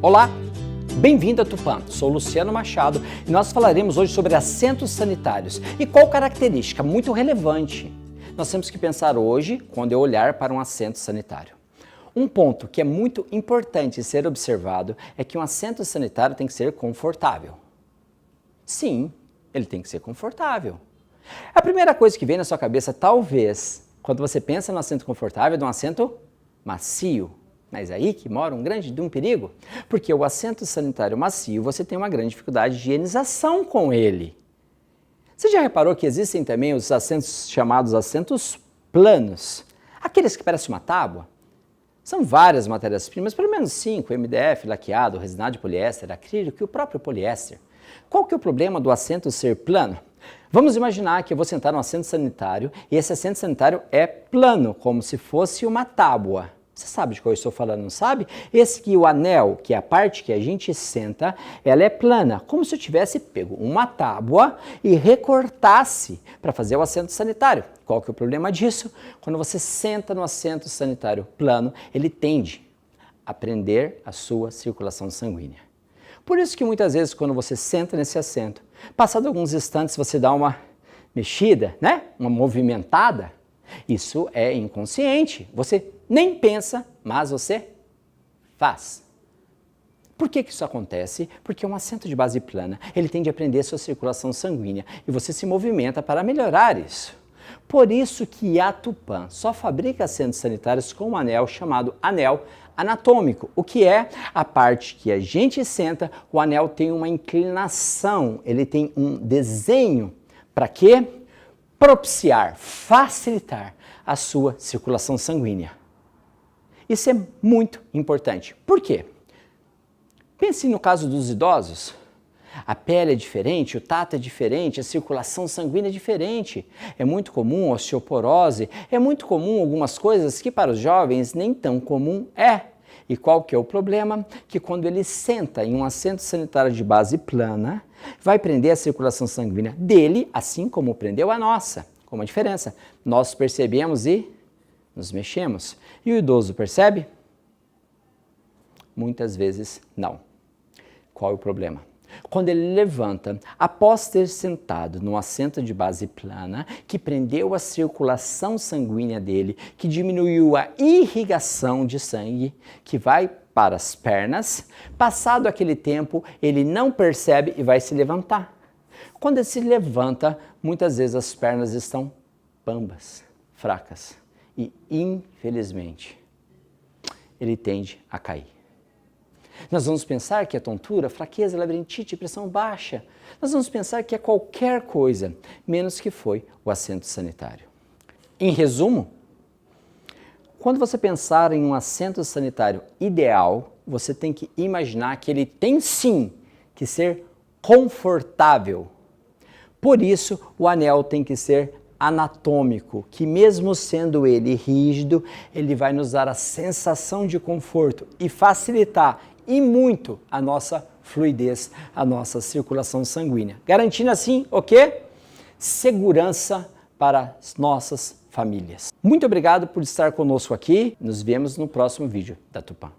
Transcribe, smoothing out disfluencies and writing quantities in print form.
Olá, bem-vindo a Tupã, sou Luciano Machado e nós falaremos hoje sobre assentos sanitários e qual característica muito relevante nós temos que pensar hoje quando eu olhar para um assento sanitário. Um ponto que é muito importante ser observado é que um assento sanitário tem que ser confortável. Sim, ele tem que ser confortável. A primeira coisa que vem na sua cabeça, talvez, quando você pensa no assento confortável, é de um assento macio. Mas aí que mora um grande perigo, porque o assento sanitário macio, você tem uma grande dificuldade de higienização com ele. Você já reparou que existem também os assentos chamados assentos planos? Aqueles que parecem uma tábua? São várias matérias-primas, pelo menos 5, MDF, laqueado, resinado de poliéster, acrílico e o próprio poliéster. Qual que é o problema do assento ser plano? Vamos imaginar que eu vou sentar num assento sanitário e esse assento sanitário é plano, como se fosse uma tábua. Você sabe de qual eu estou falando, não sabe? Esse que o anel, que é a parte que a gente senta, ela é plana, como se eu tivesse pego uma tábua e recortasse para fazer o assento sanitário. Qual que é o problema disso? Quando você senta no assento sanitário plano, ele tende a prender a sua circulação sanguínea. Por isso que muitas vezes quando você senta nesse assento, passado alguns instantes você dá uma mexida, né? Uma movimentada, isso é inconsciente. Você nem pensa, mas você faz. Por que isso acontece? Porque um assento de base plana, ele tende a prender a sua circulação sanguínea e você se movimenta para melhorar isso. Por isso que a Tupã só fabrica assentos sanitários com um anel chamado anel anatômico. O que é? A parte que a gente senta, o anel tem uma inclinação, ele tem um desenho. Para quê? Propiciar, facilitar a sua circulação sanguínea. Isso é muito importante. Por quê? Pense no caso dos idosos. A pele é diferente, o tato é diferente, a circulação sanguínea é diferente. É muito comum a osteoporose, é muito comum algumas coisas que para os jovens nem tão comum é. E qual que é o problema? Que quando ele senta em um assento sanitário de base plana, vai prender a circulação sanguínea dele, assim como prendeu a nossa. Com uma diferença, nós percebemos e nos mexemos. E o idoso percebe? Muitas vezes não. Qual é o problema? Quando ele levanta, após ter sentado num assento de base plana, que prendeu a circulação sanguínea dele, que diminuiu a irrigação de sangue, que vai para as pernas, passado aquele tempo, ele não percebe e vai se levantar. Quando ele se levanta, muitas vezes as pernas estão bambas, fracas e, infelizmente, ele tende a cair. Nós vamos pensar que é tontura, fraqueza, labirintite, pressão baixa. Nós vamos pensar que é qualquer coisa, menos que foi o assento sanitário. Em resumo, quando você pensar em um assento sanitário ideal, você tem que imaginar que ele tem sim que ser confortável. Por isso, o anel tem que ser anatômico, que mesmo sendo ele rígido, ele vai nos dar a sensação de conforto e facilitar e muito a nossa fluidez, a nossa circulação sanguínea. Garantindo assim o quê? Segurança para as nossas famílias. Muito obrigado por estar conosco aqui. Nos vemos no próximo vídeo da Tupã.